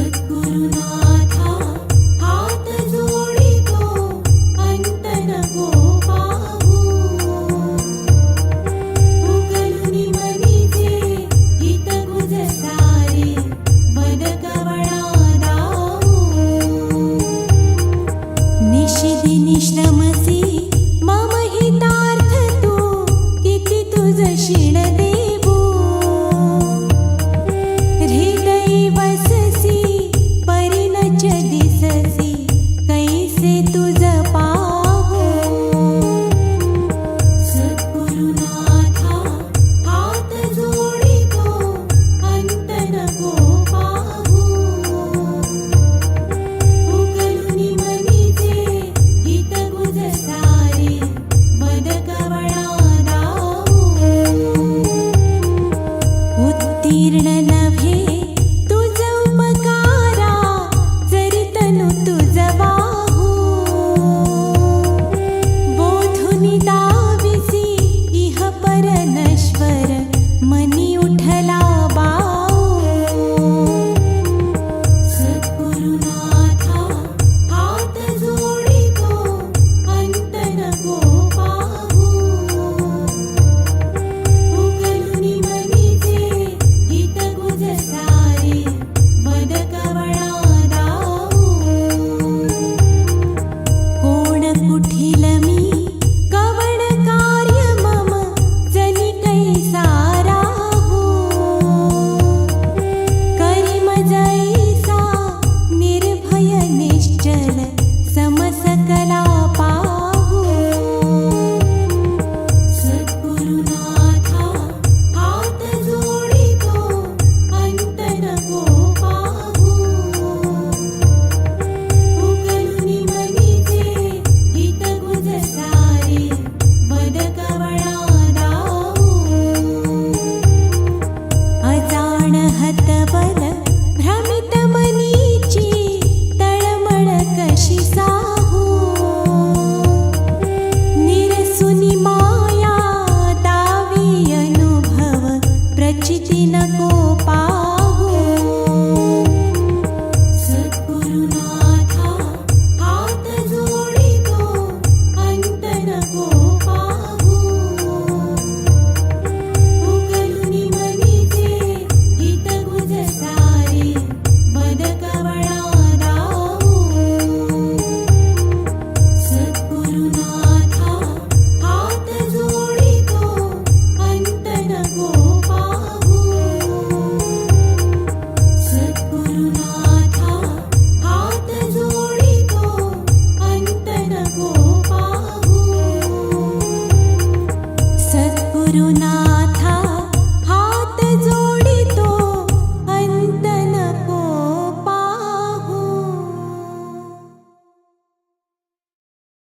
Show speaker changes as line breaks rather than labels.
सद्गुरुनाथा हात जोडितो अंत नको पाहू उकलुनी मनीचे हित गुज सारे मद कवळा दाऊ निशिदी निश्रमसी मम हितार्थ तू किती तुझ शिण देवू हृदयी वससी परिणच दिससी कैसे तुझ पाहू सद्गुरुनाथा हात जोडितो अंत नको पाहू उकलुनी मनीचे हित गुज सारे मद कवळा दाऊ उत्तीर्ण